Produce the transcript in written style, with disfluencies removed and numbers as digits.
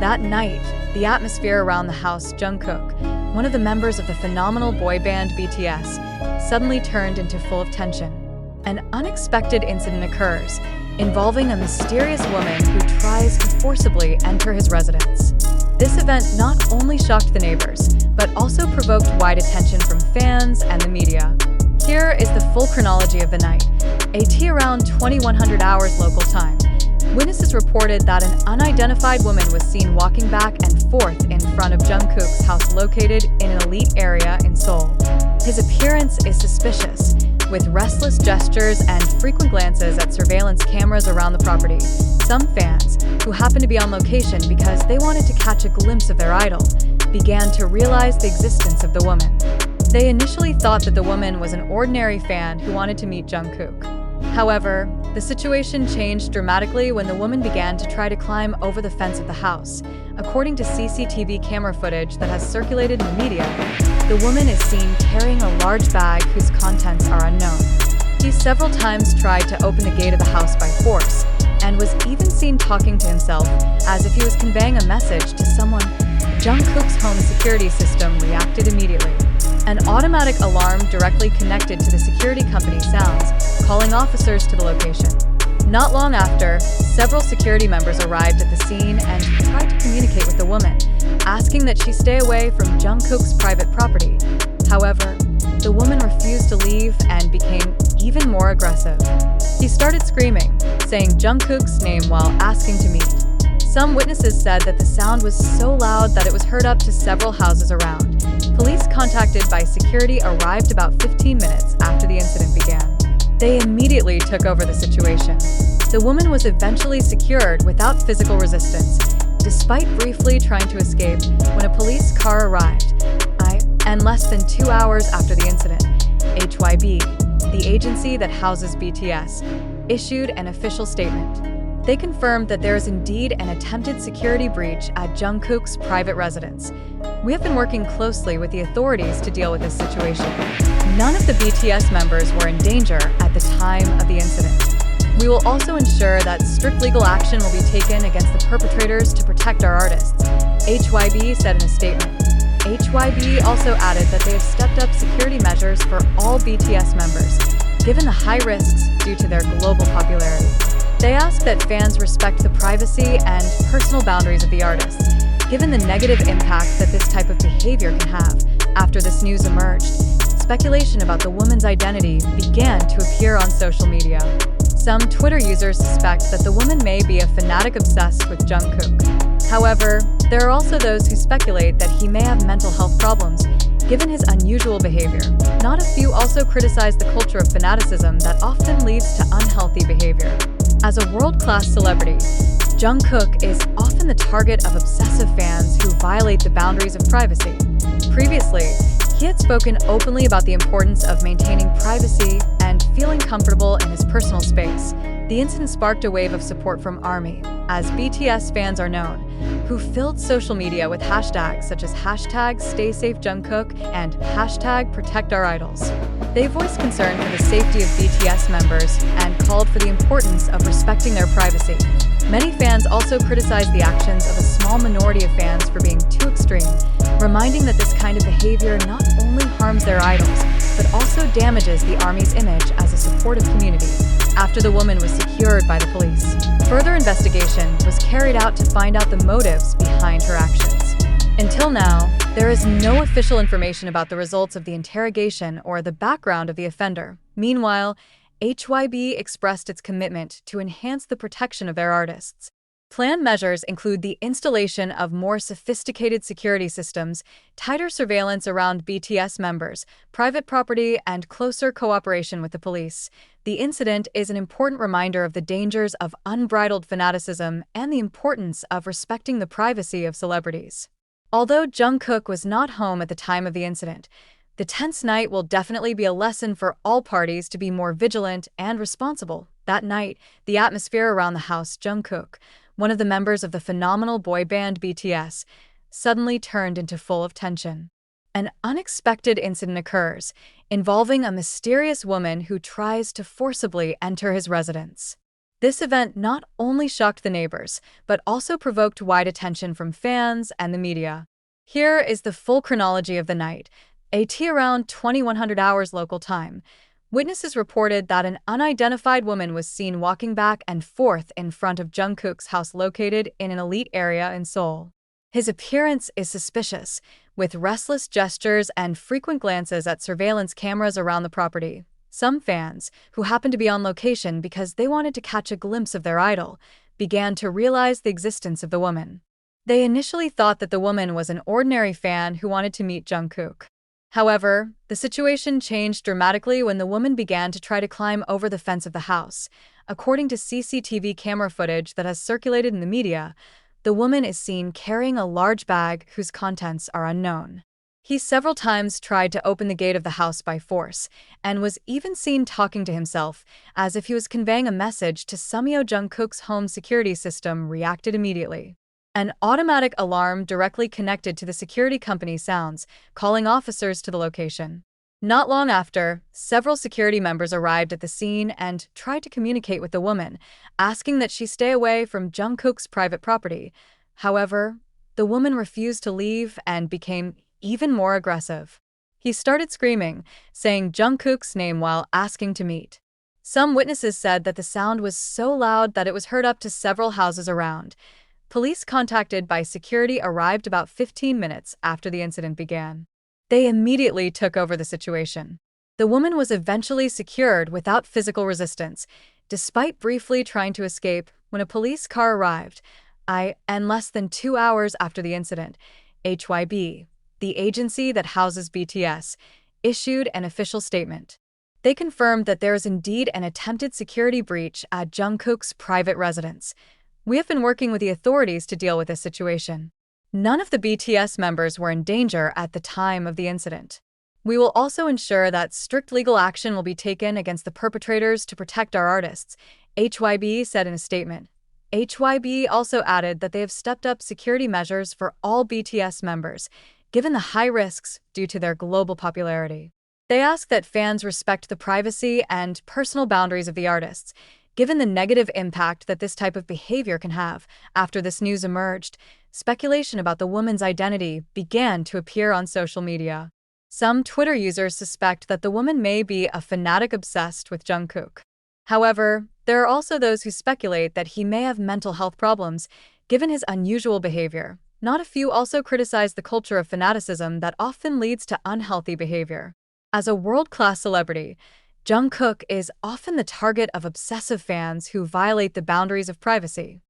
That night, the atmosphere around the house Jungkook, one of the members of the phenomenal boy band BTS, suddenly turned into full of tension. An unexpected incident occurs, involving a mysterious woman who tries to forcibly enter his residence. This event not only shocked the neighbors, but also provoked wide attention from fans and the media. Here is the full chronology of the night, at around 2100 hours local time. Witnesses reported that an unidentified woman was seen walking back and forth in front of Jungkook's house located in an elite area in Seoul. His appearance is suspicious, with restless gestures and frequent glances at surveillance cameras around the property. Some fans, who happened to be on location because they wanted to catch a glimpse of their idol, began to realize the existence of the woman. They initially thought that the woman was an ordinary fan who wanted to meet Jungkook. However, the situation changed dramatically when the woman began to try to climb over the fence of the house. According to CCTV camera footage that has circulated in the media, the woman is seen carrying a large bag whose contents are unknown. He several times tried to open the gate of the house by force, and was even seen talking to himself as if he was conveying a message to someone. Jungkook's home security system reacted immediately. An automatic alarm directly connected to the security company sounds, calling officers to the location. Not long after, several security members arrived at the scene and tried to communicate with the woman, asking that she stay away from Jungkook's private property. However, the woman refused to leave and became even more aggressive. He started screaming, saying Jungkook's name while asking to meet. Some witnesses said that the sound was so loud that it was heard up to several houses around. Police contacted by security arrived about 15 minutes after the incident began. They immediately took over the situation. The woman was eventually secured without physical resistance, despite briefly trying to escape when a police car arrived. And less than 2 hours after the incident, HYB, the agency that houses BTS, issued an official statement. They confirmed that there is indeed an attempted security breach at Jungkook's private residence. We have been working closely with the authorities to deal with this situation. None of the BTS members were in danger at the time of the incident. We will also ensure that strict legal action will be taken against the perpetrators to protect our artists, HYB said in a statement. HYB also added that they have stepped up security measures for all BTS members, given the high risks due to their global popularity. They ask that fans respect the privacy and personal boundaries of the artists, given the negative impact that this type of behavior can have. After this news emerged, speculation about the woman's identity began to appear on social media. Some Twitter users suspect that the woman may be a fanatic obsessed with Jungkook. However, there are also those who speculate that he may have mental health problems, given his unusual behavior. Not a few also criticize the culture of fanaticism that often leads to unhealthy behavior. As a world-class celebrity, Jungkook is often the target of obsessive fans who violate the boundaries of privacy. Previously, he had spoken openly about the importance of maintaining privacy and feeling comfortable in his personal space. The incident sparked a wave of support from ARMY, as BTS fans are known, who filled social media with hashtags such as #StaySafeJungkook and #ProtectOurIdols. They voiced concern for the safety of BTS members and called for the importance of respecting their privacy. Many fans also criticized the actions of a small minority of fans for being too extreme, reminding that this kind of behavior not only harms their idols, but also damages the ARMY's image as a supportive community. After the woman was secured by the police, further investigation was carried out to find out the motives behind her actions. Until now, there is no official information about the results of the interrogation or the background of the offender. Meanwhile, HYB expressed its commitment to enhance the protection of their artists. Planned measures include the installation of more sophisticated security systems, tighter surveillance around BTS members, private property, and closer cooperation with the police. The incident is an important reminder of the dangers of unbridled fanaticism and the importance of respecting the privacy of celebrities. Although Jungkook was not home at the time of the incident, the tense night will definitely be a lesson for all parties to be more vigilant and responsible. That night, the atmosphere around the house Jungkook, one of the members of the phenomenal boy band BTS, suddenly turned into full of tension. An unexpected incident occurs, involving a mysterious woman who tries to forcibly enter his residence. This event not only shocked the neighbors, but also provoked wide attention from fans and the media. Here is the full chronology of the night, at around 2100 hours local time. Witnesses reported that an unidentified woman was seen walking back and forth in front of Jungkook's house located in an elite area in Seoul. His appearance is suspicious, with restless gestures and frequent glances at surveillance cameras around the property. Some fans, who happened to be on location because they wanted to catch a glimpse of their idol, began to realize the existence of the woman. They initially thought that the woman was an ordinary fan who wanted to meet Jungkook. However, the situation changed dramatically when the woman began to try to climb over the fence of the house. According to CCTV camera footage that has circulated in the media, the woman is seen carrying a large bag whose contents are unknown. He several times tried to open the gate of the house by force, and was even seen talking to himself, as if he was conveying a message to Seo Jungkook's home security system reacted immediately. An automatic alarm directly connected to the security company sounds, calling officers to the location. Not long after, several security members arrived at the scene and tried to communicate with the woman, asking that she stay away from Jungkook's private property. However, the woman refused to leave and became even more aggressive. He started screaming, saying Jungkook's name while asking to meet. Some witnesses said that the sound was so loud that it was heard up to several houses around. Police contacted by security arrived about 15 minutes after the incident began. They immediately took over the situation. The woman was eventually secured without physical resistance, despite briefly trying to escape when a police car arrived. And less than 2 hours after the incident, HYB, the agency that houses BTS, issued an official statement. They confirmed that there is indeed an attempted security breach at Jungkook's private residence. We have been working with the authorities to deal with this situation. None of the BTS members were in danger at the time of the incident. We will also ensure that strict legal action will be taken against the perpetrators to protect our artists, HYB said in a statement. HYB also added that they have stepped up security measures for all BTS members, given the high risks due to their global popularity. They ask that fans respect the privacy and personal boundaries of the artists, given the negative impact that this type of behavior can have. After this news emerged, speculation about the woman's identity began to appear on social media. Some Twitter users suspect that the woman may be a fanatic obsessed with Jungkook. However, there are also those who speculate that he may have mental health problems, given his unusual behavior. Not a few also criticize the culture of fanaticism that often leads to unhealthy behavior. As a world-class celebrity, Jungkook is often the target of obsessive fans who violate the boundaries of privacy.